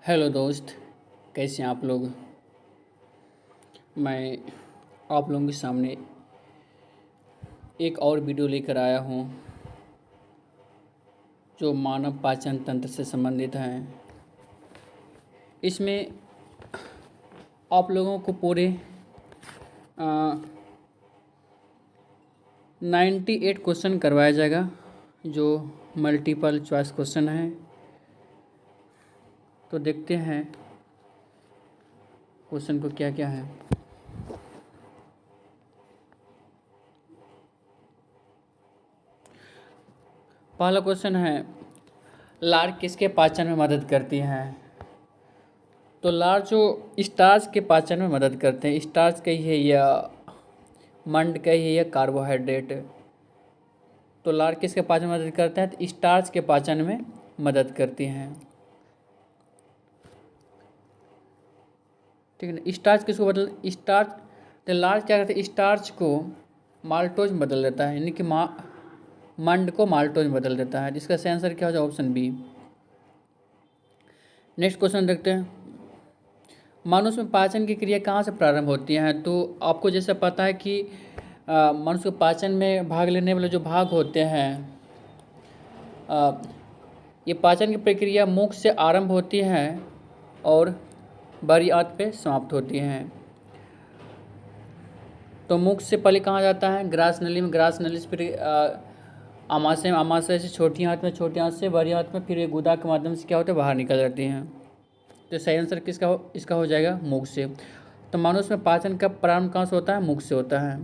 Hello दोस्त, कैसे हैं आप लोग। मैं आप लोगों के सामने एक और वीडियो लेकर आया हूँ जो मानव पाचन तंत्र से संबंधित है। इसमें आप लोगों को पूरे 98 क्वेश्चन करवाया जाएगा जो मल्टीपल चॉइस क्वेश्चन है। तो देखते हैं क्वेश्चन को क्या क्या है। पहला क्वेश्चन है, लार किसके पाचन में मदद करती है। तो लार जो स्टार्च के पाचन में मदद करते हैं। स्टार्च का ही है या मंड का ही है या कार्बोहाइड्रेट। तो लार किसके पाचन में मदद करते हैं, तो स्टार्च के पाचन में मदद करती हैं। ठीक है ना। स्टार्च किसको बदल स्टार्च तो लार क्या करते हैं, स्टार्च को माल्टोज में बदल देता है, यानी कि मंड को माल्टोज में बदल देता है, जिसका सही आंसर क्या हो जाए ऑप्शन बी। नेक्स्ट क्वेश्चन देखते हैं, मनुष्य में पाचन की क्रिया कहाँ से प्रारंभ होती है। तो आपको जैसे पता है कि मनुष्य के पाचन में भाग लेने वाले जो भाग होते हैं, ये पाचन की प्रक्रिया मुख से आरंभ होती है और बड़ी आंत पे समाप्त होती हैं। तो मुख से पहले कहाँ जाता है, ग्रास नली में, ग्रास नली से फिर आमाशय में, आमाशय से छोटी आंत में, छोटी आंत से बड़ी आंत में, फिर ये गुदा के माध्यम से क्या होता है, बाहर निकल जाती हैं। तो सही आंसर इसका हो जाएगा मुख से। तो मनुष्य में पाचन का प्रारंभ कहाँ से होता है, मुख से होता है।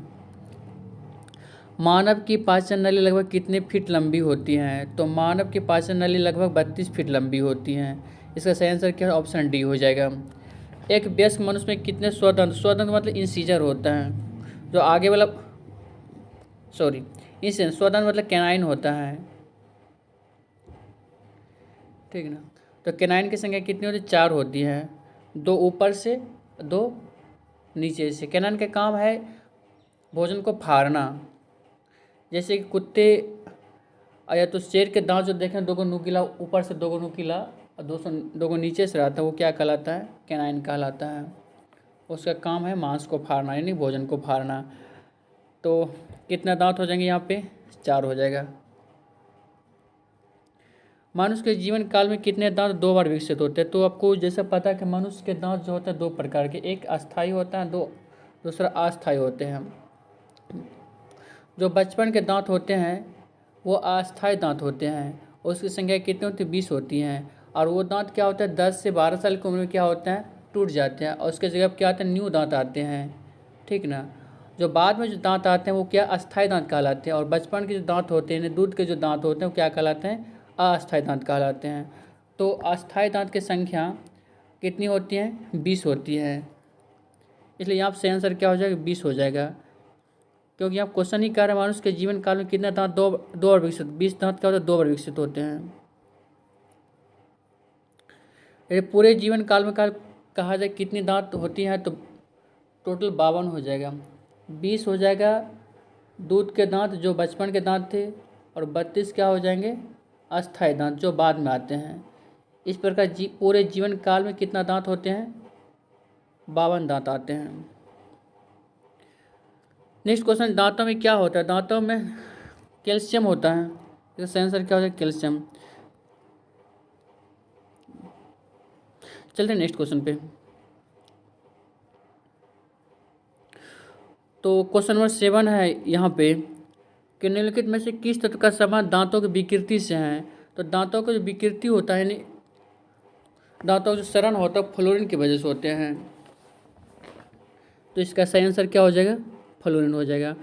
मानव की पाचन नली लगभग कितने फीट लंबी होती हैं। तो मानव की पाचन नली लगभग 32 फीट लंबी होती हैं। इसका सही आंसर क्या है, ऑप्शन डी हो जाएगा। एक वयस्क मनुष्य में कितने स्वदंत, स्वदंत मतलब इंसीजर होता है, जो आगे वाला स्वदंत मतलब कैनाइन होता है। ठीक है ना। तो कैनाइन की संख्या कितनी होती है, 4 होती है, 2 ऊपर से 2 नीचे से। कैनाइन का काम है भोजन को फाड़ना। जैसे कि कुत्ते या तो शेर के दांत जो देखें, 2 नुकीला ऊपर से, 2 नुकीला और 2 नीचे से रहता है, वो क्या कहलाता है, कैनाइन कहलाता है। उसका काम है मांस को फाड़ना, यानी भोजन को फाड़ना। तो कितना दांत हो जाएंगे यहाँ पे, 4 हो जाएगा। मनुष्य के जीवन काल में कितने दांत 2 बार विकसित होते हैं। तो आपको जैसे पता है कि मनुष्य के दांत जो होते हैं 2 प्रकार के, एक अस्थायी होता है, दूसरा अस्थायी होते हैं। जो बचपन के दांत होते हैं वो अस्थायी दांत होते हैं, उसकी संख्या कितनी होती है, 20 होती हैं। और वो दांत क्या होता है, 10 से 12 साल की उम्र में क्या होते हैं, टूट जाते हैं, और उसके जगह क्या आते हैं, न्यू दांत आते हैं। ठीक ना। जो बाद में जो दांत आते हैं वो क्या, अस्थायी दांत कहलाते हैं। और बचपन के जो दांत होते हैं, दूध के जो दांत होते हैं, वो क्या कहलाते हैं, अस्थायी दांत कहलाते हैं। तो अस्थायी दांत की संख्या कितनी होती है, 20 होती है। इसलिए यहाँ से आंसर क्या हो जाएगा, 20 हो जाएगा, क्योंकि आप क्वेश्चन ही कह रहे हैं मनुष्य के जीवन काल में कितने दांत, दो बार विकसित, 20 दांत क्या होता है, 2 बार विकसित होते हैं। यदि पूरे जीवन काल में कहा जाए कितनी दांत होती हैं, तो टोटल 52 हो जाएगा। 20 हो जाएगा दूध के दांत जो बचपन के दांत थे, और 32 क्या हो जाएंगे, अस्थायी दांत जो बाद में आते हैं। इस प्रकार पूरे जीवन काल में कितना दांत होते हैं, 52 दांत आते हैं। नेक्स्ट क्वेश्चन, दांतों में क्या होता है। दांतों में कैल्शियम होता है, इसका आंसर क्या हो जाएगा, कैल्शियम। चलते हैं नेक्स्ट क्वेश्चन पे। तो क्वेश्चन नंबर 7 है यहाँ पे कि निम्नलिखित में से किस तत्व का संबंध दांतों की विकृति से है। तो दांतों का जो विकृति होता है, यानी दांतों का जो सड़न होता है, फ्लोरीन की वजह से होते हैं। तो इसका सही आंसर क्या हो जाएगा, फ्लोरीन हो जाएगा।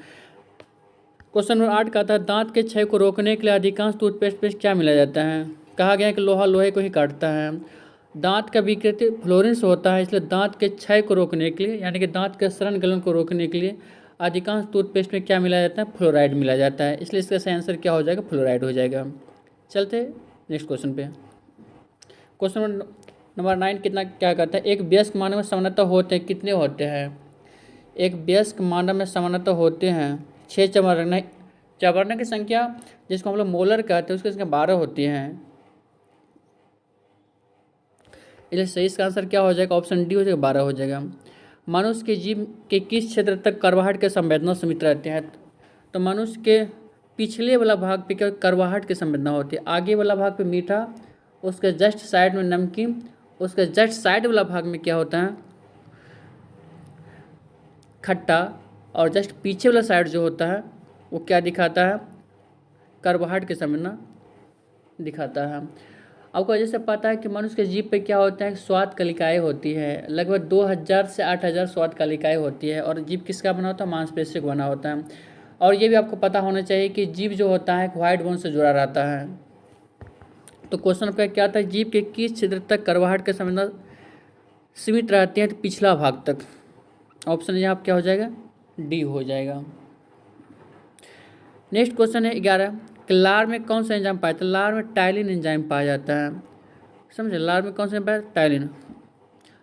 क्वेश्चन नंबर 8 कहता है, दांत के क्षय को रोकने के लिए अधिकांश टूथपेस्ट में क्या मिलाया जाता है। कहा गया है कि लोहा लोहे को ही काटता है। दांत का विकृति फ्लोरीन से होता है, इसलिए दांत के क्षय को रोकने के लिए, यानी कि दांत के सड़न गलन को रोकने के लिए अधिकांश टूथपेस्ट में क्या मिलाया जाता है, फ्लोराइड मिलाया जाता है। इसलिए इसका सही आंसर क्या हो जाएगा, फ्लोराइड हो जाएगा। चलते नेक्स्ट क्वेश्चन पे। क्वेश्चन नंबर 9 कितना क्या कहता है, एक वयस्क मानव में सामान्यतः होते हैं, कितने होते हैं। एक वयस्क मानव में सामान्यतः होते हैं 6 चबरने। चबरने की संख्या जिसको हम लोग मोलर कहते हैं, उसकी संख्या 12 होती हैं। इसलिए सही इसका आंसर क्या हो जाएगा, ऑप्शन डी हो जाएगा, 12 हो जाएगा। मनुष्य के जीभ के किस क्षेत्र तक करवाहट के संवेदना सीमित रहते हैं? तो मनुष्य के पिछले वाला भाग पे क्या करवाहट की संवेदना होती है, आगे वाला भाग पे मीठा, उसके जस्ट साइड में नमकीन, उसके जस्ट साइड वाला भाग में क्या होता है खट्टा, और जस्ट पीछे वाला साइड जो होता है वो क्या दिखाता है, करवाहट की संवेदना दिखाता है। आपको जैसे पता है कि मनुष्य के जीभ पे क्या होता है, स्वाद कलिकाएँ होती है, लगभग 2000 से 8000 स्वाद कलिकाएँ होती है। और जीभ किसका बना होता है, मांसपेशी का बना होता है। और ये भी आपको पता होना चाहिए कि जीभ जो होता है व्हाइट बोन से जुड़ा रहता है। तो क्वेश्चन आपका क्या था, जीभ के किस क्षेत्र तक करवाहट के संवेदना सीमित रहती है? तो पिछला भाग तक। ऑप्शन यहाँ क्या हो जाएगा, डी हो जाएगा। नेक्स्ट क्वेश्चन है 11 कि लार में कौन सा एंजाइम पाया जाता है? लार में टाइलिन एंजाइम पाया जाता है। समझे, लार में कौन सा एंजाइम, टाइलिन।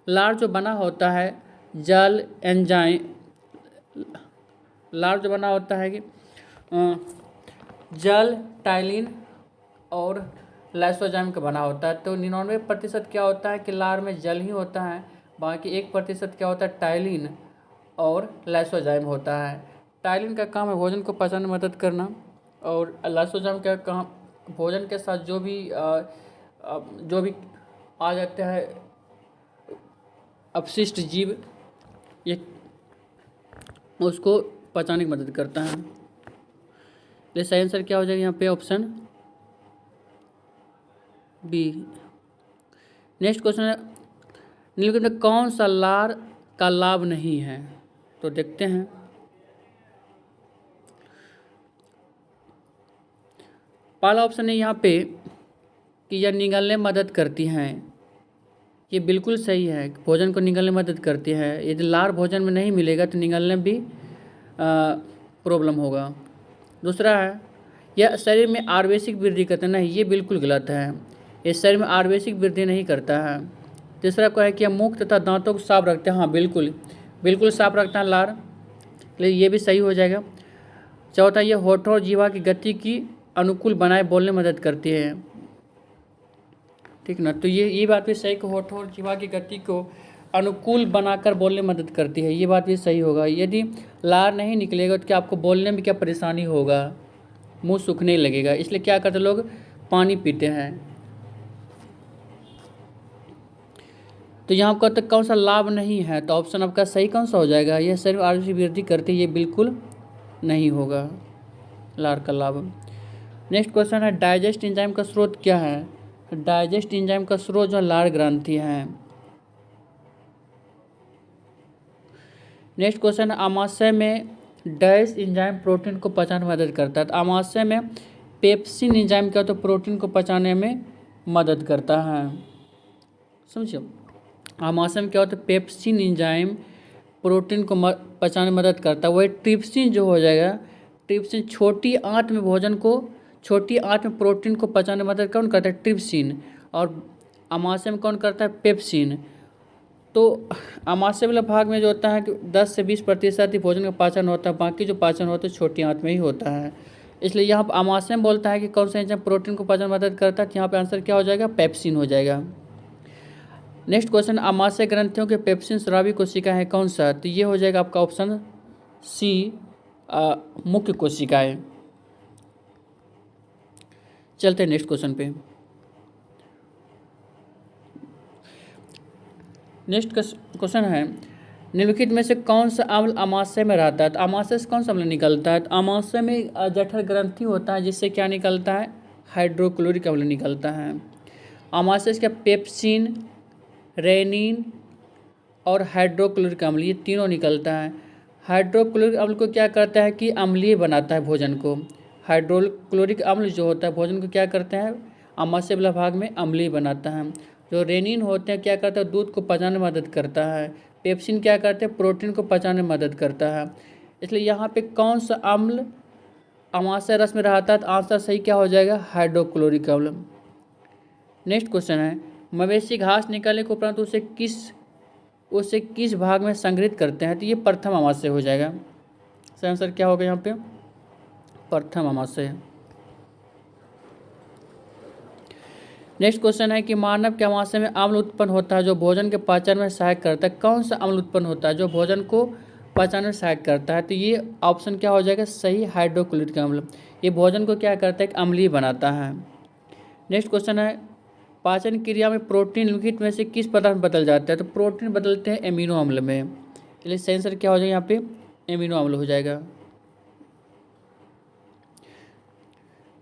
लार जो बना होता है जल एंजाइम, लार जो बना होता है कि जल, टाइलिन और लाइसोजाइम का बना होता है। तो 99% क्या होता है कि लार में जल ही होता है, बाकी 1% क्या होता है टाइलिन और लाइसोजाइम होता है। टाइलिन का काम है भोजन को पचाने में मदद करना, और लाइसोजाइम का काम भोजन के साथ जो भी आ जाता है अपशिष्ट जीव, ये उसको पचाने की मदद करता है। इसलिए सही आंसर क्या हो जाएगा यहाँ पे, ऑप्शन बी। नेक्स्ट क्वेश्चन है निम्नलिखित में कौन सा लार का लाभ नहीं है? तो देखते हैं। पहला ऑप्शन है यहाँ पे कि यह निगलने में मदद करती हैं, ये बिल्कुल सही है, भोजन को निगलने में मदद करती है। यदि लार भोजन में नहीं मिलेगा तो निगलने में भी प्रॉब्लम होगा। दूसरा है यह शरीर में आवेशिक वृद्धि करता है, नहीं ये बिल्कुल गलत है, ये शरीर में आवेशिक वृद्धि नहीं करता है। तीसरा को है कि यह मुख तथा दांतों को साफ रखते हैं, हाँ बिल्कुल बिल्कुल साफ रखता है लार, लेकिन ये भी सही हो जाएगा। चौथा यह होठों और जीवा की गति की अनुकूल बनाए बोलने में मदद करती है, ठीक ना। तो ये बात भी सही कि होठों और जीवा की गति को अनुकूल बनाकर बोलने में मदद करती है, ये बात भी सही होगा। यदि लार नहीं निकलेगा तो क्या आपको बोलने में क्या परेशानी होगा, मुंह सूखने लगेगा, इसलिए क्या करते लोग पानी पीते हैं। तो यहाँ आपका तक कौन सा लाभ नहीं है, तो ऑप्शन आपका सही कौन सा हो जाएगा, यह शरीर में आयुष वृद्धि करती है, ये बिल्कुल नहीं होगा लार का लाभ। नेक्स्ट क्वेश्चन है डाइजेस्ट एंजाइम का स्रोत क्या है? डाइजेस्ट एंजाइम का स्रोत जो लार ग्रंथि है। नेक्स्ट क्वेश्चन है आमाशय में डैश एंजाइम प्रोटीन को पचाने में मदद करता है। तो आमाशय में पेप्सिन एंजाइम क्या होता है, प्रोटीन को पचाने में मदद करता है। समझिए, आमाशय में क्या होता है, पेप्सिन एंजाइम प्रोटीन को पचाने में मदद करता है। वही ट्रिप्सिन जो हो जाएगा, ट्रिप्सिन छोटी आंत में भोजन को, छोटी आंत में प्रोटीन को पचाने में मदद कौन करता है, ट्रिप्सिन, और आमाशय में कौन करता है, पेप्सिन। तो आमाशय वाला भाग में जो होता है कि 10 से 20% ही भोजन का पाचन होता है, बाकी जो पाचन होता है छोटी आंत में ही होता है। इसलिए यहाँ पर आमाशय में बोलता है कि कौन सा एंजाइम प्रोटीन को पचाने में मदद करता है, तो यहाँ पे आंसर क्या हो जाएगा, पेप्सिन हो जाएगा। नेक्स्ट क्वेश्चन आमाशय ग्रंथियों के पेप्सिन स्रावी कोशिका है कौन सा? तो ये हो जाएगा आपका ऑप्शन सी, मुख्य कोशिकाएं। चलते हैं नेक्स्ट क्वेश्चन पे। नेक्स्ट क्वेश्चन है निम्नलिखित में से कौन सा अम्ल आमाशय में रहता है? तो आमाशय से कौन सा अम्ल निकलता है? तो आमाशय में जठर ग्रंथि होता है, जिससे क्या निकलता है, हाइड्रोक्लोरिक अम्ल निकलता है। आमाशय से पेप्सिन, रेनिन और हाइड्रोक्लोरिक अम्ल, ये तीनों निकलता है। हाइड्रोक्लोरिक अम्ल को क्या करता है कि अम्लीय बनाता है भोजन को। हाइड्रोक्लोरिक अम्ल जो होता है भोजन को क्या करता है, आमाशय वाला भाग में अम्लीय बनाता है। जो रेनिन होते हैं क्या करता है, दूध को पचाने में मदद करता है। पेप्सिन क्या करते हैं, प्रोटीन को पचाने में मदद करता है। इसलिए यहाँ पे कौन सा अम्ल आमाशय रस में रहता है, तो आंसर सही क्या हो जाएगा, हाइड्रोक्लोरिक अम्ल। नेक्स्ट क्वेश्चन है मवेशी घास निकालने के उपरांत उसे किस भाग में संग्रहित करते हैं? तो ये प्रथम आमाशय हो जाएगा। सही आंसर क्या होगा यहाँ पे, प्रथम आमाशय। नेक्स्ट क्वेश्चन है कि मानव के आमाशय में अम्ल उत्पन्न होता है जो भोजन के पाचन में सहायक करता है। कौन सा अम्ल उत्पन्न होता है जो भोजन को पाचन में सहायक करता है? तो ये ऑप्शन क्या हो जाएगा सही, हाइड्रोक्लोरिक अम्ल। ये भोजन को क्या करता है, एक अम्लीय बनाता है। नेक्स्ट क्वेश्चन है पाचन क्रिया में प्रोटीन लिखित में से किस पदार्थ में बदल जाता है? तो प्रोटीन बदलते हैं एमिनो अम्ल में, इसलिए सही आंसर क्या हो जाएगा यहाँ पे एमिनो अम्ल हो जाएगा।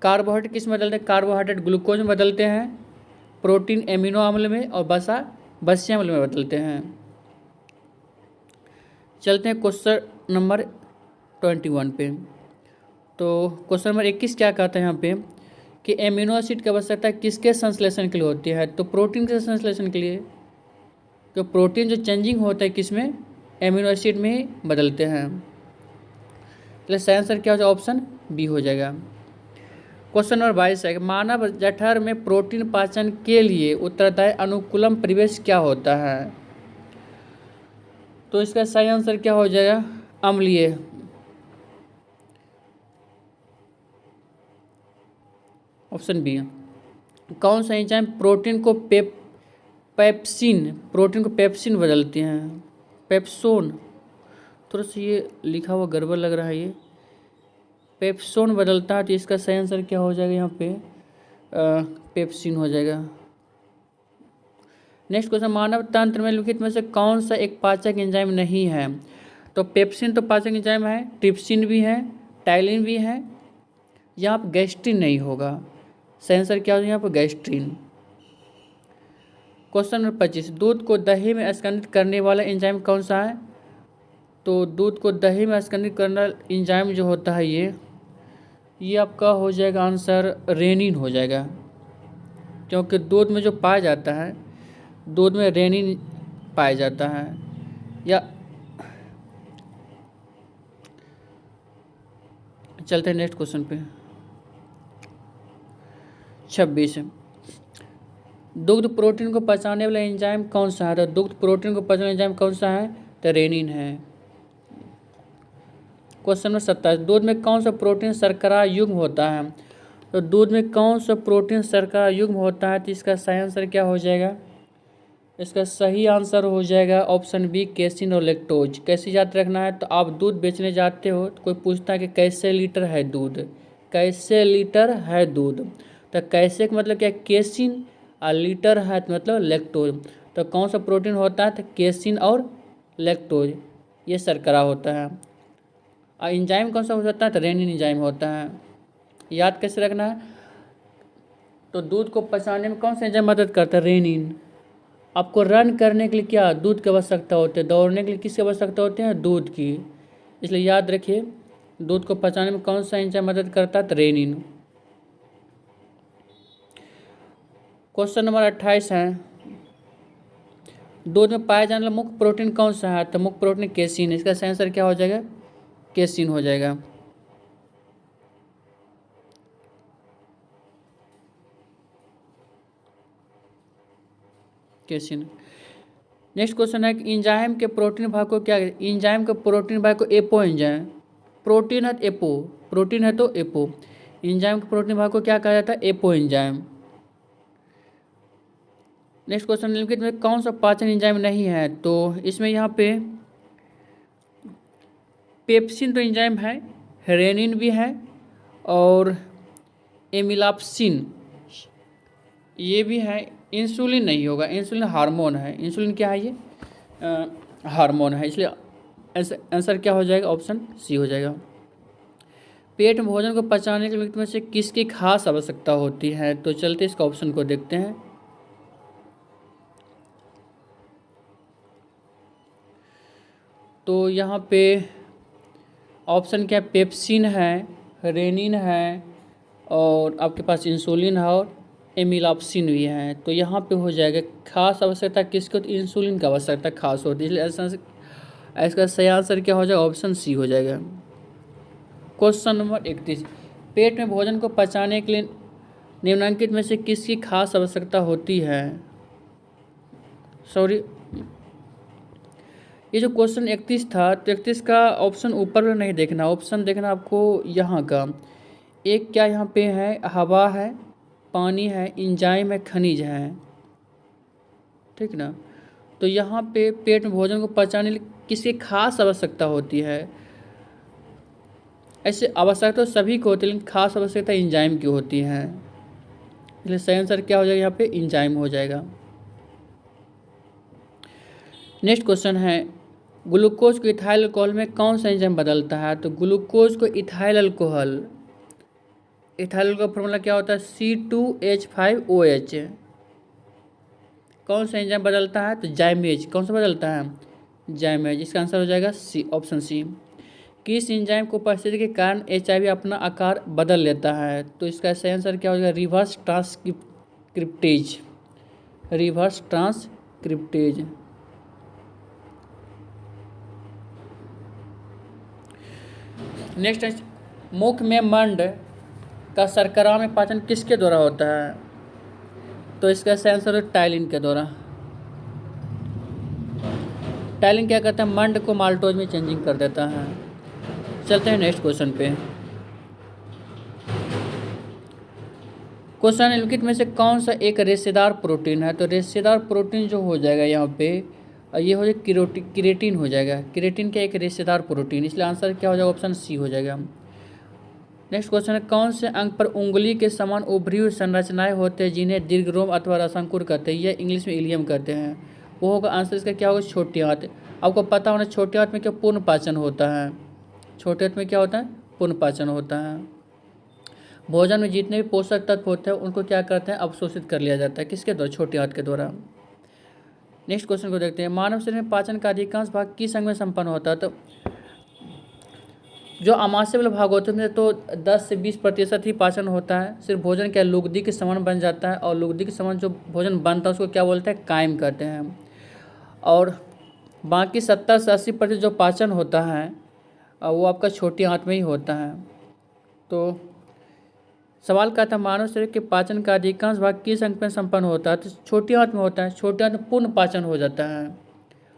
कार्बोहाइड्रेट किस में बदलते हैं? कार्बोहाइड्रेट ग्लूकोज में बदलते हैं, प्रोटीन एमिनो अम्ल में, और वसा वसीय अम्ल में बदलते हैं। चलते हैं क्वेश्चन नंबर 21 पे। तो क्वेश्चन नंबर 21 क्या कहता है यहाँ पे कि एमिनो एसिड की आवश्यकता किसके संश्लेषण के लिए होती है? तो प्रोटीन के संश्लेषण के लिए, तो प्रोटीन जो चेंजिंग होता है किसमें, एमिनो एसिड में ही बदलते हैं। इसलिए सही आंसर क्या हो जाएगा, ऑप्शन बी हो जाएगा। क्वेश्चन नंबर 22 है मानव जठर में प्रोटीन पाचन के लिए उत्तरदायी अनुकूलम परिवेश क्या होता है? तो इसका सही आंसर क्या हो जाएगा, अम्लीय। Option B. कौन सा एंजाइम प्रोटीन को पेप्सिन बदलती हैं? पेप्सोन, थोड़ा सा ये लिखा हुआ गड़बड़ लग रहा है, ये पेप्सोन बदलता है, तो इसका सही आंसर क्या हो जाएगा यहाँ पे पेप्सिन हो जाएगा। नेक्स्ट क्वेश्चन मानव तंत्र में लिखित में से कौन सा एक पाचक एंजाइम नहीं है? तो पेप्सिन तो पाचक एंजाइम है, ट्रिप्सिन भी है, टाइलिन भी है, यहाँ पर गैस्ट्रिन नहीं होगा। सही आंसर क्या हो जाएगा यहाँ पर गैस्ट्रिन। क्वेश्चन नंबर 25 दूध को दही में स्कंदित करने वाला एंजाइम कौन सा है? तो दूध को दही में स्कंदित करने वाला एंजाइम जो होता है ये आपका हो जाएगा आंसर रेनिन हो जाएगा, क्योंकि दूध में जो पाया जाता है, दूध में रेनिन पाया जाता है। या चलते हैं नेक्स्ट क्वेश्चन पे। 26 दुग्ध प्रोटीन को पचाने वाला एंजाइम कौन सा है? तो दुग्ध प्रोटीन को पचाने वाला एंजाइम कौन सा है? तो रेनिन है। क्वेश्चन नंबर 27 दूध में कौन सा प्रोटीन शर्करा युग्म होता है? तो दूध में कौन सा प्रोटीन शर्करा युग्म होता है? तो इसका सही आंसर क्या हो जाएगा, इसका सही आंसर हो जाएगा ऑप्शन बी केसिन और लैक्टोज। कैसे याद रखना है, तो आप दूध बेचने जाते हो तो कोई पूछता है कि कैसे लीटर है दूध, कैसे लीटर है दूध, तो कैसे का मतलब क्या, केसिन, और लीटर है तो मतलब लैक्टोज। तो कौन सा प्रोटीन होता है? तो केसिन और लैक्टोज, ये शर्करा होता है। और एंजाइम कौन सा हो सकता है? तो रेनिन एंजाइम होता है। याद कैसे रखना है, तो दूध को पचाने में कौन सा एंजाइम मदद करता है? रेनिन। आपको रन करने के लिए क्या दूध की आवश्यकता होती है, दौड़ने के लिए किसकी आवश्यकता होती है? दूध की। इसलिए याद रखिए दूध को पचाने में कौन सा एंजाइम मदद करता है? तो रेनिन। क्वेश्चन नंबर 28 है दूध में पाया जाने वाला मुख्य प्रोटीन कौन सा है? तो मुख्य प्रोटीन केसिन। इसका सही आंसर क्या हो जाएगा, केसिन हो जाएगा। केसिन। नेक्स्ट क्वेश्चन है कि एंजाइम के प्रोटीन भाग को क्या, एंजाइम के प्रोटीन भाग को एपो एंजाइम, प्रोटीन है तो एपो, प्रोटीन है तो एपो, एंजाइम के प्रोटीन भाग को क्या कहा जाता है? Apo enzyme. नेक्स्ट क्वेश्चन निम्नलिखित में कौन सा पाचन एंजाइम नहीं है? तो इसमें यहाँ पे पेप्सिन तो एंजाइम है, रेनिन भी है, और एमिलाप्सिन ये भी है। इंसुलिन नहीं होगा, इंसुलिन हार्मोन है। इंसुलिन क्या है? ये हार्मोन है, इसलिए आंसर क्या हो जाएगा, ऑप्शन सी हो जाएगा। पेट में भोजन को पचाने के लिए में से किसकी खास आवश्यकता होती है? तो चलते इसका ऑप्शन को देखते हैं। तो यहाँ पे ऑप्शन क्या है, पेप्सिन है, रेनिन है, और आपके पास इंसुलिन है, और एमिलाप्सिन भी है। तो यहाँ पे हो जाएगा खास आवश्यकता किसको? तो इंसुलिन की आवश्यकता खास होती है, इसलिए इसका सही आंसर क्या हो जाएगा, ऑप्शन सी हो जाएगा। क्वेश्चन नंबर 31 पेट में भोजन को पचाने के लिए निम्नलिखित में से किसकी खास आवश्यकता होती है? सॉरी, ये जो क्वेश्चन 31 था, तो 31 का ऑप्शन ऊपर नहीं देखना, ऑप्शन देखना आपको यहाँ का। एक क्या यहाँ पे है, हवा है, पानी है, एंजाइम है, खनिज है, ठीक ना। तो यहाँ पे पेट में भोजन को पचाने के लिए किसी खास आवश्यकता होती है। ऐसे आवश्यकता तो सभी को होती है, लेकिन खास आवश्यकता एंजाइम की होती है, इसलिए सही आंसर क्या हो जाएगा यहाँ पे एंजाइम हो जाएगा। नेक्स्ट क्वेश्चन है, ग्लूकोज को इथाइल अल्कोहल में कौन सा एंजाइम बदलता है? तो ग्लूकोज को इथाइल अल्कोहल का फॉर्मूला क्या होता है? C2H5OH। कौन सा एंजाइम बदलता है? तो जाइमेज। कौन सा बदलता है? जाइमेज। इसका आंसर हो जाएगा सी, ऑप्शन सी। किस एंजाइम को उपस्थिति के कारण HIV अपना आकार बदल लेता है? तो इसका सही आंसर क्या हो जाएगा? Reverse transcriptase. Reverse transcriptase. Next है, मुख में मंड का शर्करा में पाचन किसके द्वारा होता है? तो इसका सही आंसर है टाइलिन के द्वारा। टाइलिन क्या करता है? मंड को माल्टोज में चेंजिंग कर देता है। चलते हैं नेक्स्ट क्वेश्चन पे। क्वेश्चन निम्नलिखित में से कौन सा एक रेशेदार प्रोटीन है? तो रेशेदार प्रोटीन जो हो जाएगा यहाँ पे, ये हो जाएगा क्रिएटिन हो जाएगा। क्रिएटिन क्या एक रेशेदार प्रोटीन, इसलिए आंसर क्या हो जाएगा? ऑप्शन सी हो जाएगा। नेक्स्ट क्वेश्चन है, कौन से अंग पर उंगली के समान उभरी हुई संरचनाएं होते हैं जिन्हें दीर्घरोम अथवा रसंकुर कहते हैं? यह इंग्लिश में इलियम कहते हैं। वो होगा आंसर इसका क्या होगा? छोटी आंत। आपको पता होना छोटी आंत में क्या पूर्ण पाचन होता है? छोटे आंत में क्या होता है? पूर्ण पाचन होता है। भोजन में जितने भी पोषक तत्व होते हैं उनको क्या करते हैं? अवशोषित कर लिया जाता है। किसके द्वारा? छोटी आंत के द्वारा। नेक्स्ट क्वेश्चन को देखते हैं, मानव शरीर में पाचन का अधिकांश भाग किस अंग में संपन्न होता है? तो जो आमाशय वाले भाग होते हैं तो 10 से 20% ही पाचन होता है। सिर्फ भोजन क्या लुगदी के समान बन जाता है, और लुगदी के समान जो भोजन बनता है उसको क्या बोलते हैं? कायम कहते हैं। और बाकी 70 से 80% जो पाचन होता है वो आपका छोटी आंत में ही होता है। तो सवाल का था, मानव शरीर के पाचन का अधिकांश भाग किस अंग में संपन्न होता है? तो छोटी आंत में होता है। छोटी आंत में पूर्ण पाचन हो जाता है,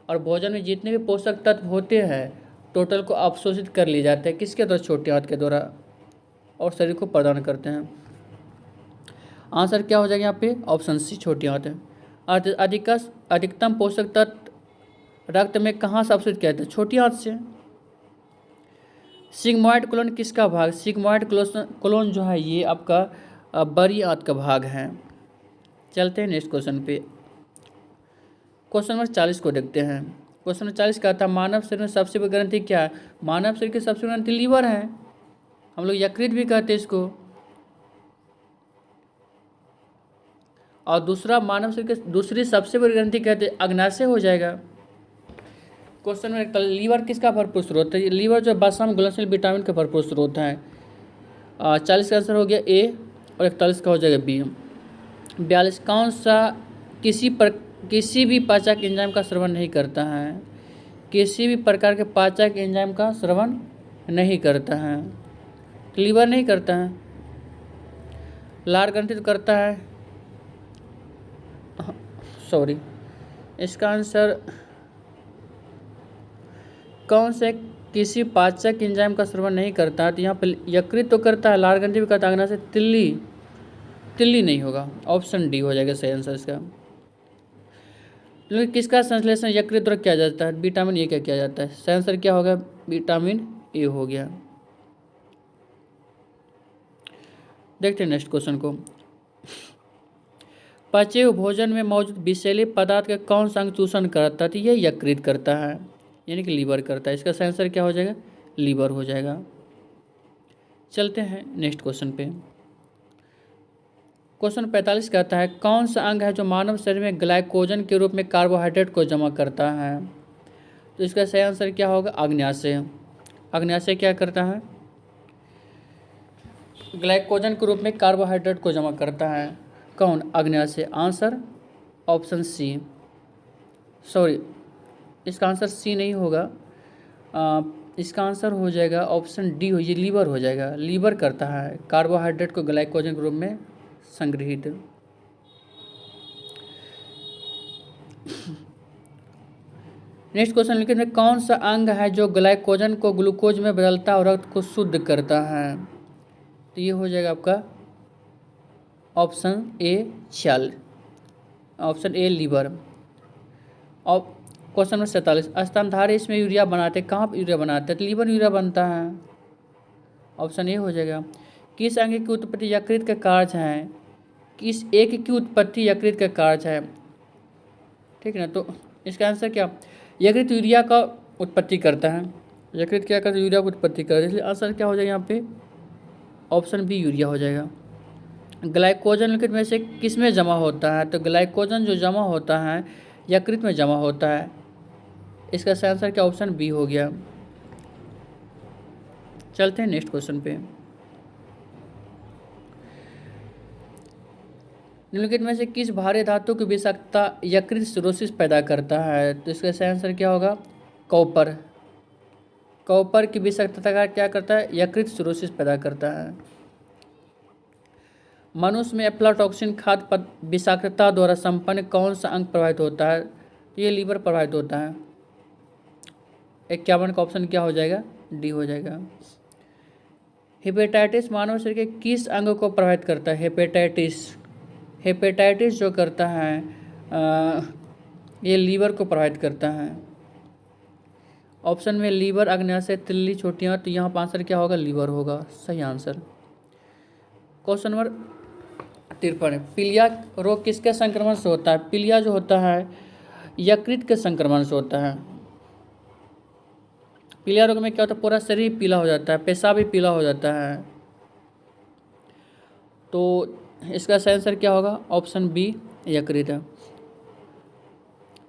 और भोजन में जितने भी पोषक तत्व होते हैं टोटल को अवशोषित कर लिए जाते हैं। किसके द्वारा? छोटी आंत के द्वारा, और शरीर को प्रदान करते हैं। आंसर क्या हो जाएगा यहाँ पे? ऑप्शन सी, छोटी आंत है। अधिकतम पोषक तत्व रक्त में कहाँ से अवशोषित किया जाता है? छोटी आंत से। सिग्मोइड कोलन किसका भाग? सिग्मोइड कोलन जो है ये आपका बड़ी आंत का भाग है। चलते हैं नेक्स्ट क्वेश्चन पे। क्वेश्चन नंबर 40 को देखते हैं। क्वेश्चन नंबर 40 का था, मानव शरीर में सबसे बड़ी ग्रंथि क्या है? मानव शरीर की सबसे बड़ी ग्रंथि लीवर है। हम लोग यकृत भी कहते हैं इसको। और दूसरा मानव शरीर की दूसरी सबसे बड़ी ग्रंथि कहते हैं अग्नाशय हो जाएगा। क्वेश्चन में लीवर किसका भरपूर स्रोत है? लीवर जो बासाम घुलनशील विटामिन का भरपूर स्रोत है। 40 का आंसर हो गया ए, और 41 का हो जाएगा बी। 42, कौन सा किसी भी पाचक एंजाइम का स्रवण नहीं करता है? किसी भी प्रकार के पाचक एंजाइम का स्रवण नहीं करता है। लीवर नहीं करता है, लार ग्रंथि तो करता है। सॉरी, इसका आंसर कौन से किसी पाचक एंजाइम का स्रवण नहीं करता है? तो यहाँ पर यकृत तो करता है, लार ग्रंथि भी करता है, अग्नाशय तिल्ली नहीं होगा। ऑप्शन डी हो जाएगा सही आंसर इसका। लेकिन किसका संश्लेषण यकृत द्वारा किया जाता है? विटामिन ए का किया जाता है। सही आंसर क्या होगा? विटामिन ए हो गया। देखते हैं नेक्स्ट क्वेश्चन को। पचे हुए भोजन में मौजूद विषैले पदार्थ का कौन सा अंग चूषण करता है? तो यह यकृत करता है, यानी कि लीवर करता है। इसका सही आंसर क्या हो जाएगा? लीवर हो जाएगा। चलते हैं नेक्स्ट क्वेश्चन पे। क्वेश्चन 45 कहता है, कौन सा अंग है जो मानव शरीर में ग्लाइकोजन के रूप में कार्बोहाइड्रेट को जमा करता है? तो इसका सही आंसर क्या होगा? अग्न्याशय। अग्न्याशय क्या करता है? ग्लाइकोजन के रूप में कार्बोहाइड्रेट को जमा करता है। कौन? अग्न्याशय। Answer option C. सॉरी, इसका आंसर सी नहीं होगा, इसका आंसर हो जाएगा ऑप्शन डी, ये लीवर हो जाएगा। लीवर करता है कार्बोहाइड्रेट को ग्लाइकोजन के रूप में संग्रहित। नेक्स्ट क्वेश्चन लिखित में कौन सा अंग है जो ग्लाइकोजन को ग्लूकोज में बदलता है और रक्त को शुद्ध करता है? तो ये हो जाएगा आपका ऑप्शन ए छल, ऑप्शन ए लीवर। और क्वेश्चन नंबर 47, स्तनधारी इसमें यूरिया बनाते हैं, कहाँ पर यूरिया बनाते हैं? तो लीवर यूरिया बनता है, ऑप्शन ए हो जाएगा। किस अंग की उत्पत्ति यकृत का कार्य है? किस एक की उत्पत्ति यकृत का कार्य है? ठीक है ना, तो इसका आंसर क्या? यकृत यूरिया का उत्पत्ति करता है, यकृत क्या करता है? यूरिया की उत्पत्ति करता है, इसलिए आंसर क्या हो जाएगा यहाँ पे? ऑप्शन बी यूरिया हो जाएगा। ग्लाइकोजन लिक्विड में से किस में जमा होता है? तो ग्लाइकोजन जो जमा होता है यकृत में जमा होता है, इसका सही आंसर क्या? ऑप्शन बी हो गया। चलते हैं नेक्स्ट क्वेश्चन पे। निम्नलिखित में से किस भारी धातु की विषाक्तता यकृत सिरोसिस पैदा करता है? तो इसका सही आंसर क्या होगा? कॉपर। कॉपर की विषाक्तता का क्या करता है? यकृत सिरोसिस पैदा करता है। मनुष्य में एफ्लाटॉक्सिन खाद्य विषाक्तता द्वारा संपन्न कौन सा अंग प्रभावित होता है? तो ये लीवर प्रभावित होता है। 51 का ऑप्शन क्या हो जाएगा? डी हो जाएगा। हेपेटाइटिस मानव शरीर के किस अंग को प्रभावित करता है? हेपेटाइटिस जो करता है ये लीवर को प्रभावित करता है। ऑप्शन में लीवर, अग्न्याशय, तिल्ली, छोटियाँ, तो यहाँ पर आंसर क्या होगा? लीवर होगा सही आंसर। क्वेश्चन नंबर 53, पीलिया रोग किसके संक्रमण से होता है? पीलिया जो होता है यकृत के संक्रमण से होता है। पीलिया रोग में क्या होता है? पूरा शरीर पीला हो जाता है, पेशाब भी पीला हो जाता है। तो इसका सही आंसर क्या होगा? ऑप्शन बी यकृत है।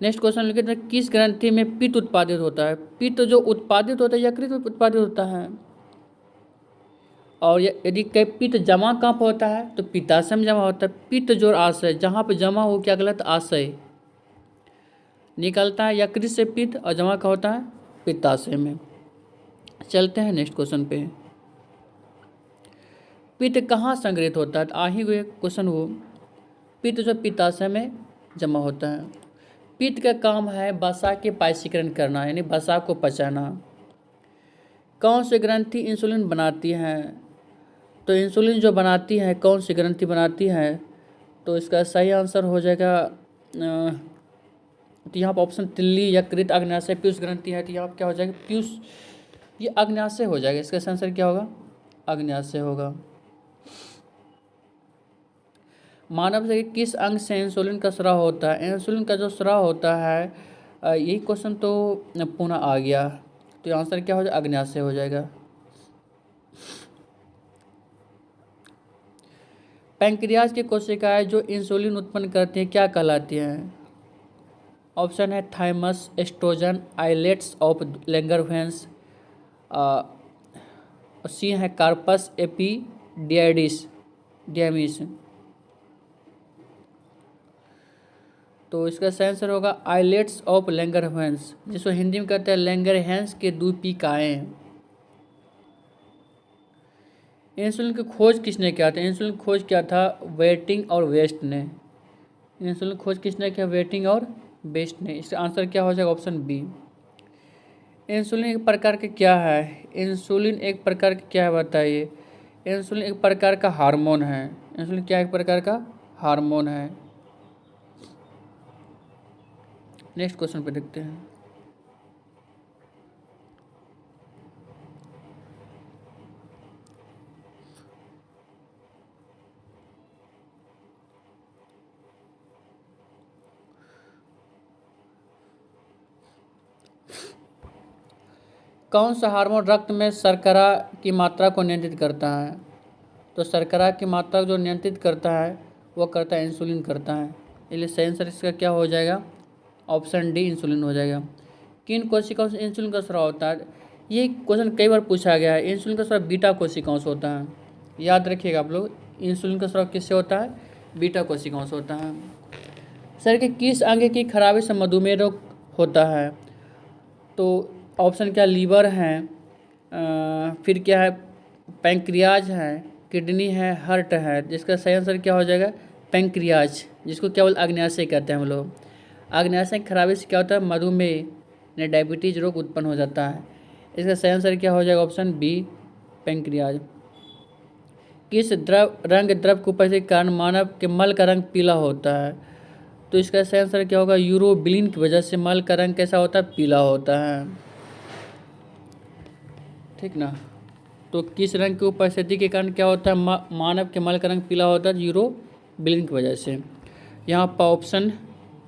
नेक्स्ट क्वेश्चन लिखित में किस ग्रंथि में पित्त उत्पादित होता है? पित्त जो उत्पादित होता है यकृत में उत्पादित होता है। और यदि कहीं पित्त जमा कहाँ पर होता है? तो पित्ताशय में जमा होता है। पित्त जो आशय जहाँ पर जमा हो क्या गलत? आशय निकलता है यकृत से पित्त, और जमा कहाँ होता है? पित्ताशय में। चलते हैं नेक्स्ट क्वेश्चन पे। पित्त कहाँ संग्रहित होता है? आ ही हुए क्वेश्चन वो। पित्त जो पित्ताशय में जमा होता है। पित्त का काम है वसा के पाचीकरण करना, यानी वसा को पचाना। कौन सी ग्रंथि इंसुलिन बनाती है? तो इंसुलिन जो बनाती है कौन सी ग्रंथि बनाती है? तो इसका सही आंसर हो जाएगा तो यहाँ पर ऑप्शन तिल्ली, यकृत, अग्न्याशय, पीयूष ग्रंथि है, तो यहाँ पर क्या हो जाएगा? पीयूष, ये अग्न्याशय हो जाएगा। इसका आंसर क्या होगा? अग्न्याशय होगा। मानव शरीर किस अंग से इंसुलिन का स्राव होता है? इंसुलिन का जो स्राव होता है यही क्वेश्चन तो पुनः आ गया, तो आंसर क्या हो जाएगा? अग्न्याशय हो जाएगा। पैंक्रियाज की कोशिकाएं जो इंसुलिन उत्पन्न करती हैं क्या कहलाती हैं? ऑप्शन है thymus, estrogen, islets of Langerhans, C है कार्पस एपिडियाइडिस डियामिस। तो इसका सही आंसर होगा आइलेट्स ऑफ लैंगरहैंस, जिसको हिंदी में कहते हैं लैंगरहैंस के दूपिकाएँ। इंसुलिन की खोज किसने किया था? इंसुलिन खोज किया था वेटिंग और वेस्ट ने। इंसुलिन खोज किसने किया? वेटिंग और वेस्ट ने। इसका आंसर क्या हो जाएगा? Option B. इंसुलिन एक प्रकार के क्या है? इंसुलिन एक प्रकार का क्या है बताइए? इंसुलिन एक प्रकार का हार्मोन है। इंसुलिन क्या एक प्रकार का हार्मोन है। नेक्स्ट क्वेश्चन पे देखते हैं। कौन सा हार्मोन रक्त में शर्करा की मात्रा को नियंत्रित करता है? तो शर्करा की मात्रा जो नियंत्रित करता है वो करता है इंसुलिन करता है, इसलिए सही आंसर इसका क्या हो जाएगा? ऑप्शन डी इंसुलिन हो जाएगा। किन कोशिकाओं से इंसुलिन का स्राव होता है? ये क्वेश्चन कई बार पूछा गया है। इंसुलिन का स्राव बीटा कोशिकाओं से होता है, याद रखिएगा आप लोग। इंसुलिन का स्राव किससे होता है? बीटा कोशिकाओं से होता है। शरीर के किस अंग की खराबी से मधुमेह रोग होता है? तो ऑप्शन क्या? लीवर है, फिर क्या है? पैंक्रियाज है, किडनी है, हार्ट है। जिसका सही आंसर क्या हो जाएगा? पैंक्रियाज, जिसको केवल अग्न्याशय कहते हैं हम लोग। अग्न्याशय की खराबी से क्या होता है? मधुमेह यानी डायबिटीज रोग उत्पन्न हो जाता है। इसका सही आंसर क्या हो जाएगा? Option B pancreas. किस द्रव की उपस्थिति के कारण मानव के मल का रंग पीला होता है? तो इसका सही आंसर क्या होगा? यूरोबिलिन की वजह से मल का रंग कैसा होता है? पीला होता है। ठीक ना। तो किस रंग की उपस्थिति के कारण क्या होता है? मानव के मल का रंग पीला होता है यूरोबिलिन की वजह से। यहाँ पर ऑप्शन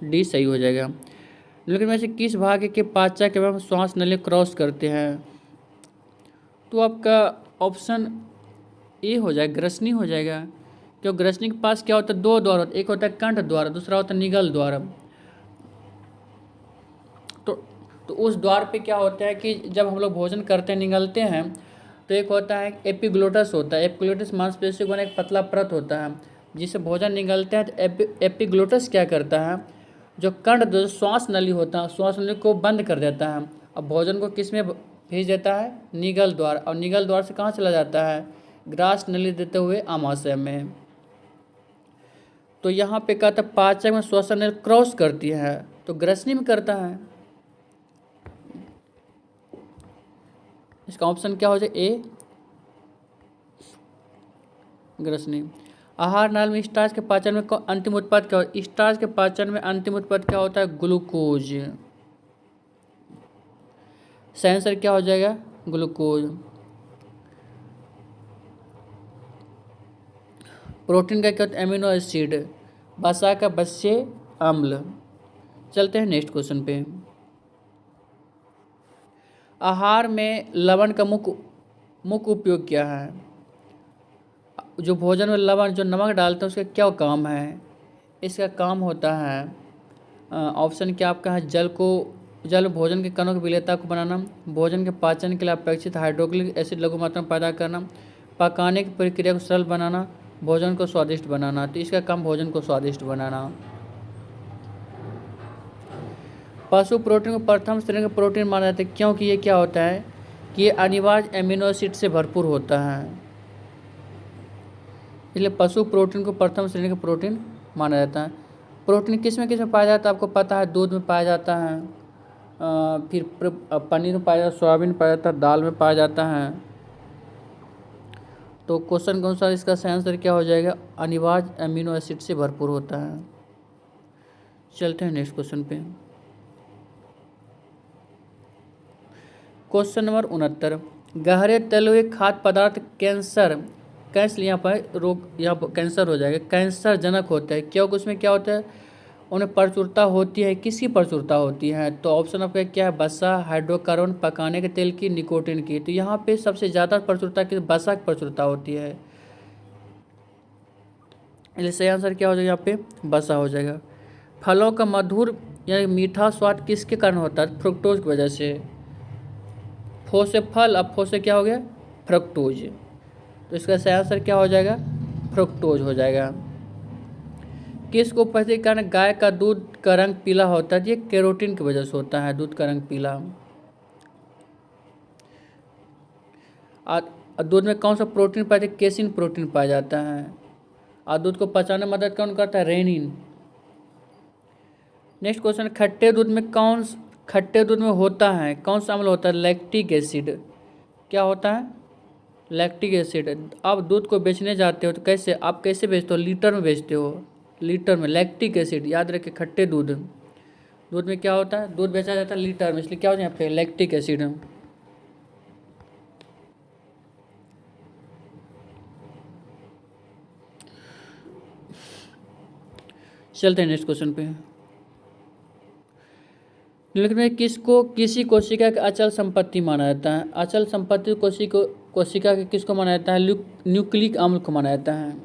डी सही हो जाएगा। लेकिन में से किस भाग के पाचक के एवं श्वास नली क्रॉस करते हैं? तो आपका ऑप्शन ए हो जाएगा, ग्रसनी हो जाएगा। क्यों? ग्रसनी के पास क्या होता है? दो द्वार होते, एक होता है कंठ द्वार, दूसरा होता है निगल द्वार। तो उस द्वार पे क्या होता है कि जब हम लोग भोजन करते हैं, निगलते हैं, तो एक होता है एपिग्लोटस होता है। एपिग्लोटस मांसपेशी का एक पतला परत होता है जिससे भोजन निगलते हैं। तो एपिग्लोटस क्या करता है? जो कंठ जो श्वास नली होता है, श्वास नली को बंद कर देता है। अब भोजन को किस में भेज देता है? निगल द्वार। और निगल द्वार से कहाँ चला जाता है? ग्रास नली देते हुए आमाशय में। तो यहाँ पे कहता है पाचक में श्वसन नली क्रॉस करती है, तो ग्रसनी में करता है। इसका ऑप्शन क्या हो जाए? ए, ग्रसनी। आहार नाल में स्टार्च के पाचन में अंतिम उत्पाद क्या होता है? स्टार्च के पाचन में अंतिम उत्पाद क्या होता है? ग्लूकोज। सही आंसर क्या हो जाएगा? ग्लूकोज। प्रोटीन का क्या होता है? Amino acid. वसा का वश्य अम्ल। चलते हैं नेक्स्ट क्वेश्चन पे। आहार में लवण का मुख्य उपयोग क्या है? जो भोजन में लवण जो नमक डालते हैं उसका क्या काम है? इसका काम होता है ऑप्शन क्या आपका है? जल भोजन के कणों की विलेयता को बनाना, भोजन के पाचन के लिए अपेक्षित हाइड्रोक्लोरिक एसिड लघु मात्रा में पैदा करना, पकाने की प्रक्रिया को सरल बनाना, भोजन को स्वादिष्ट बनाना। तो इसका काम भोजन को स्वादिष्ट बनाना। पशु प्रोटीन को प्रथम श्रेणी का प्रोटीन माना जाता है क्योंकि ये क्या होता है कि ये अनिवार्य एमिनो एसिड से भरपूर होता है, इसलिए पशु प्रोटीन को प्रथम श्रेणी का प्रोटीन माना जाता है। प्रोटीन किस में पाया जाता है? आपको पता है, दूध में पाया जाता है, फिर पनीर में पाया जाता है, सोयाबीन में पाया जाता है, दाल में पाया जाता है। तो क्वेश्चन के अनुसार इसका सही आंसर क्या हो जाएगा? अनिवार्य एमिनो एसिड से भरपूर होता है। चलते हैं नेक्स्ट क्वेश्चन पे। Question number 69। गहरे तले हुए खाद्य पदार्थ कैंसर यहाँ पर रोग, यहाँ पर कैंसर हो जाएगा, कैंसर जनक होता है क्योंकि उसमें क्या होता है? उन्हें प्रचुरता होती है। किसकी प्रचुरता होती है? तो ऑप्शन आपका क्या है? वसा, हाइड्रोकार्बन, पकाने के तेल की, निकोटीन की। तो यहाँ पे सबसे ज़्यादा प्रचुरता की वसा की प्रचुरता होती है, इसलिए सही आंसर क्या हो जाएगा? यहाँ पे वसा हो जाएगा। फलों का मधुर यानी मीठा स्वाद किसके कारण होता है? फ्रुक्टोज की वजह से। फो से फल, अब फो से क्या हो गया? फ्रक्टोज। तो इसका सही आंसर क्या हो जाएगा? फ्रुक्टोज हो जाएगा। किस को उपस्थिति के कारण गाय का दूध का रंग पीला होता है? ये कैरोटीन की वजह से होता है दूध का रंग पीला। दूध में कौन सा प्रोटीन पाया जाता है? केसिन प्रोटीन पाया जाता है। और दूध को पचाने में मदद कौन करता है? रेनिन। नेक्स्ट क्वेश्चन, खट्टे दूध में होता है कौन सा अम्ल होता है? Lactic acid. क्या होता है? Lactic acid. आप दूध को बेचने जाते हो तो कैसे आप कैसे बेचते हो? लीटर में बेचते हो, लीटर में। लैक्टिक एसिड याद रखें, खट्टे दूध में क्या होता है? दूध बेचा जाता है लीटर में, इसलिए क्या होता है यहाँ पे? Lactic acid. चलते हैं नेक्स्ट क्वेश्चन पे। निम्नलिखित में किसी कोशिका की अचल संपत्ति माना जाता है? अचल संपत्ति कोशिका के किसको माना जाता है? न्यूक्लिक अम्ल को माना जाता है।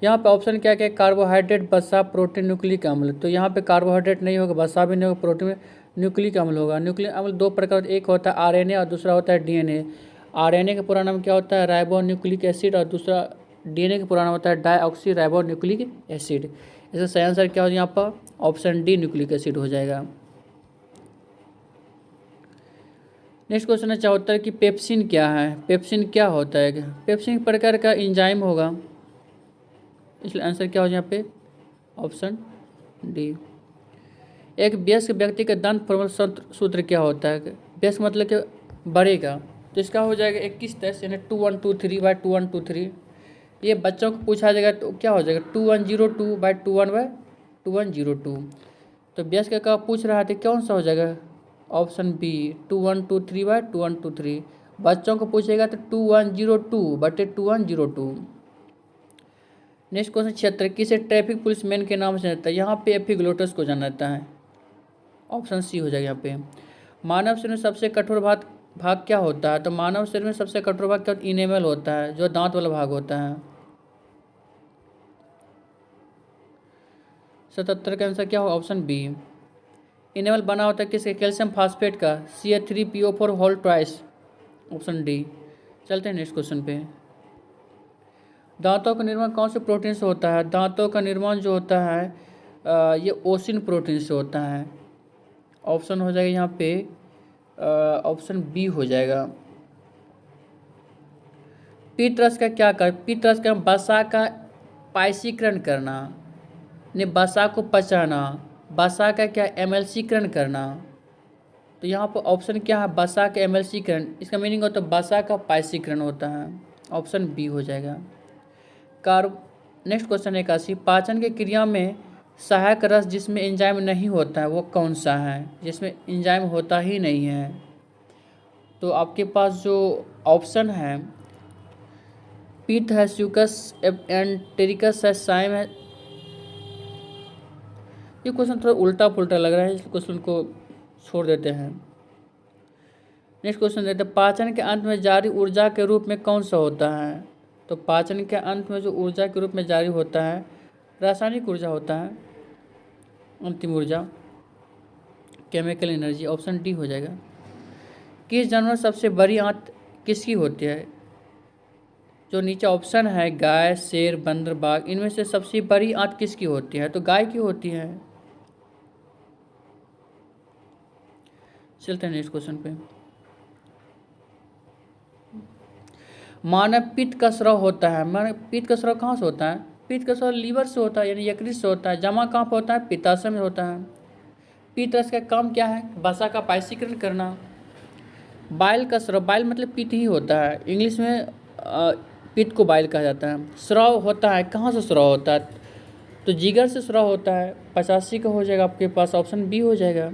यहाँ पे ऑप्शन क्या क्या? कार्बोहाइड्रेट, वसा, प्रोटीन, न्यूक्लिक अम्ल। तो यहाँ पे कार्बोहाइड्रेट नहीं होगा, वसा भी नहीं होगा, प्रोटीन में न्यूक्लिक अम्ल होगा। न्यूक्लिक अम्ल दो प्रकार, एक होता है आरएनए और दूसरा होता है डीएनए। आरएनए का पूरा नाम क्या होता है? राइबो न्यूक्लिक एसिड, और दूसरा डीएनए का पूरा नाम होता है डाईऑक्सी राइबो न्यूक्लिक एसिड। इसका सही आंसर क्या हो जाए? यहाँ पर ऑप्शन डी न्यूक्लिक एसिड हो जाएगा। नेक्स्ट क्वेश्चन है 74 कि पेप्सिन क्या है? पेप्सिन क्या होता है? पेप्सिन एक प्रकार का एंजाइम होगा, इसलिए आंसर क्या हो जाए यहाँ पे? Option D. एक वयस्क व्यक्ति का दंत प्रबल सूत्र क्या होता है? वयस्क मतलब कि बड़े का, तो इसका हो जाएगा 21 यानी 2123/2123। ये बच्चों को पूछा जाएगा तो क्या हो जाएगा 2102/21/2102। तो बेस का पूछ रहा था कौन सा हो जाएगा ऑप्शन बी 2123/2123। बच्चों को पूछेगा तो 2102/2102। नेक्स्ट क्वेश्चन 76 किसे ट्रैफिक पुलिस मैन के नाम से जाता है। यहाँ पे एपिग्लोटस को जाना जाता है, ऑप्शन सी हो जाएगा यहाँ पे। मानव शरीर में सबसे कठोर भाग क्या होता है। तो मानव शरीर में सबसे कठोर भाग क्या इनेमल होता है, जो दांत वाला भाग होता है। 77 का आंसर क्या होगा ऑप्शन बी। इनेमल बना होता है किसके, कैल्शियम फास्फेट का, CH3PO4 whole twice, option D. चलते हैं नेक्स्ट क्वेश्चन पे। दांतों का निर्माण कौन से प्रोटीन से होता है। दांतों का निर्माण जो होता है ये ओसिन प्रोटीन से होता है। ऑप्शन हो जाएगा यहाँ पे ऑप्शन बी हो जाएगा। पीतरस का क्या कर, पीतरस का वसा का पायसीकरण करना, ने वसा को पचाना, वसा का क्या एमएलसीकरण करना। तो यहाँ पर ऑप्शन क्या है वसा का एमएलसीकरण, इसका मीनिंग होता है वसा का पायसीकरण होता है, ऑप्शन बी हो जाएगा। नेक्स्ट क्वेश्चन 81 पाचन की क्रिया में सहायक रस जिसमें एंजाइम नहीं होता है वो कौन सा है, जिसमें एंजाइम होता ही नहीं है। तो आपके पास जो ऑप्शन है पीट है, स्यूकस एंटेरिकस है, साइम है। ये क्वेश्चन थोड़ा उल्टा पुल्टा लग रहा है, इस क्वेश्चन को छोड़ देते हैं। नेक्स्ट क्वेश्चन देते हैं पाचन के अंत में जारी ऊर्जा के रूप में कौन सा होता है। तो पाचन के अंत में जो ऊर्जा के रूप में जारी होता है रासायनिक ऊर्जा होता है, अंतिम ऊर्जा केमिकल एनर्जी, ऑप्शन डी हो जाएगा। किस जानवर सबसे बड़ी आंत किसकी होती है। जो नीचे ऑप्शन है गाय, शेर, बंदर, बाघ, इनमें से सबसे बड़ी आंत किसकी होती है। तो गाय की होती है। चलते हैं नेक्स्ट क्वेश्चन पे। मानव पित्त का स्राव होता है, मानव पित्त का स्राव कहाँ से होता है। पित्त का स्राव लीवर से होता है यानी यकृत से होता है। जमा कहाँ पर होता है, पित्ताशय में होता है। पित्त रस का काम क्या है, वसा का पायसीकरण करना। बाइल का स्राव, बाइल मतलब पित्त ही होता है, इंग्लिश में पित्त को बाइल कहा जाता है। स्राव होता है कहाँ से स्राव होता है, तो जिगर से स्राव होता है। 85 का हो जाएगा आपके पास, ऑप्शन बी हो जाएगा।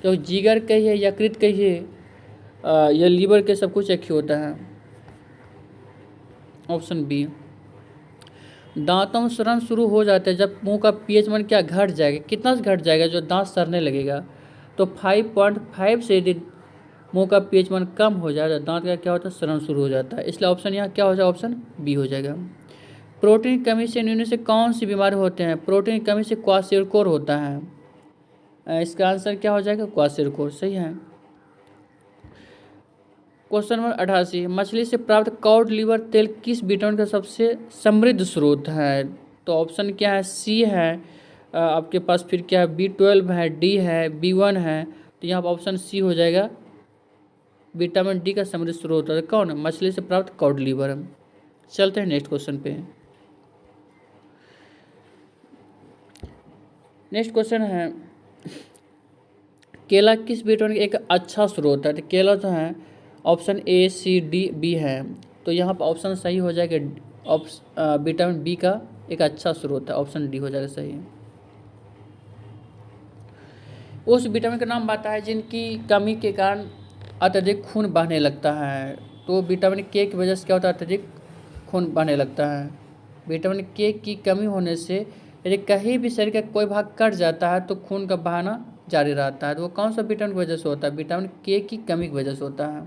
तो जिगर कहिए, यकृत कहिए या लीवर के सब कुछ एक ही होता है, ऑप्शन बी। दांतों में सड़न शुरू हो जाता है जब मुंह का पीएच मान क्या घट जाएगा, कितना घट जाएगा जो दांत सड़ने लगेगा। तो 5.5 से यदि मुंह का पीएच मान कम हो जाए तो दांत का क्या होता है, सड़न शुरू हो जाता है। इसलिए ऑप्शन यहाँ क्या हो जाएगा, ऑप्शन बी हो जाएगा। प्रोटीन की कमी से न्यून से कौन सी बीमारी होते हैं। प्रोटीन की कमी से क्वाशियोकोर होता है। इसका आंसर क्या हो जाएगा, क्वाशियोकोर, सही है। क्वेश्चन नंबर 88 मछली से प्राप्त कॉड लिवर तेल किस विटामिन का सबसे समृद्ध स्रोत है। तो ऑप्शन क्या है, सी है आपके पास, फिर क्या है B12 है, डी है, B1 है। तो यहाँ पर ऑप्शन सी हो जाएगा, विटामिन डी का समृद्ध स्रोत है कौन, मछली से प्राप्त कॉड लिवर। चलते हैं नेक्स्ट क्वेश्चन पे। नेक्स्ट क्वेश्चन है केला किस विटामिन का एक अच्छा स्रोत है। तो केला जो है option A, C, D, B है। तो यहाँ पर ऑप्शन सही हो जाएगा, विटामिन बी का एक अच्छा स्रोत है, ऑप्शन डी हो जाएगा सही। उस विटामिन का नाम बताया जिनकी कमी के कारण अत्यधिक खून बहने लगता है। तो विटामिन के की वजह से क्या होता है, अत्यधिक खून बहने लगता है। विटामिन के की कमी होने से यदि कहीं भी शरीर का कोई भाग कट जाता है तो खून का बहाना जारी रहता है। तो वो कौन सा विटामिन की वजह से होता है, विटामिन के की कमी की वजह से होता है।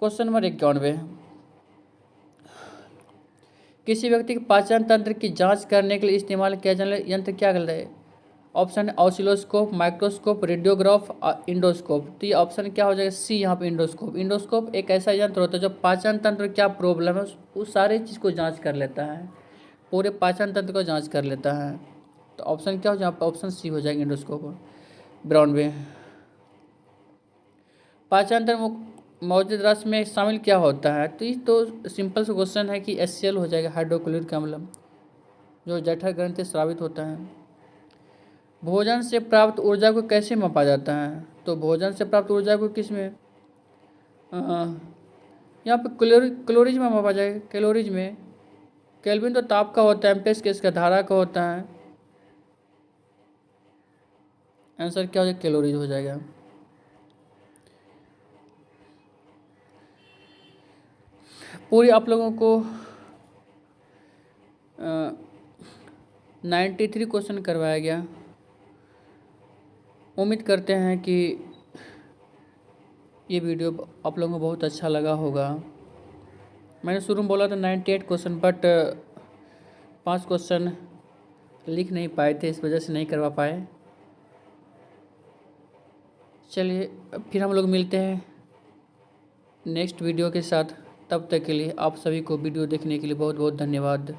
क्वेश्चन नंबर 91 किसी व्यक्ति के पाचन तंत्र की जांच करने के लिए इस्तेमाल किया जाने वाला यंत्र क्या कहलाता है। ऑप्शन है ऑसिलोस्कोप, माइक्रोस्कोप, रेडियोग्राफ, इंडोस्कोप। तो ये ऑप्शन क्या हो जाएगा, सी यहाँ पे इंडोस्कोप। इंडोस्कोप एक ऐसा यंत्र होता है जो पाचन तंत्र क्या प्रॉब्लम है उस सारे चीज़ को जांच कर लेता है, पूरे पाचन तंत्र को जांच कर लेता है। तो ऑप्शन क्या हो जाएगा, ऑप्शन सी हो जाएगा इंडोस्कोप। 92 पाचन तंत्र मौजूद रस में शामिल क्या होता है। तो ये तो सिंपल सा क्वेश्चन है कि HCl हो जाएगा, हाइड्रोक्लोरिक अम्ल, जो जठर ग्रंथि से स्रावित होता है। भोजन से प्राप्त ऊर्जा को कैसे मापा जाता है। तो भोजन से प्राप्त ऊर्जा को किस में यहाँ पे क्लोरीज में मापा जाएगा। कैलोरीज में केल्विन तो ताप का होता है, एम्पेयर इसका धारा का होता है। आंसर क्या हो जाएगा? कैलोरीज हो जाएगा। पूरी आप लोगों को 93 क्वेश्चन करवाया गया। उम्मीद करते हैं कि ये वीडियो आप लोगों को बहुत अच्छा लगा होगा। मैंने शुरू में बोला था 98 क्वेश्चन, बट 5 क्वेश्चन लिख नहीं पाए थे, इस वजह से नहीं करवा पाए। चलिए फिर हम लोग मिलते हैं नेक्स्ट वीडियो के साथ। तब तक के लिए आप सभी को वीडियो देखने के लिए बहुत बहुत धन्यवाद।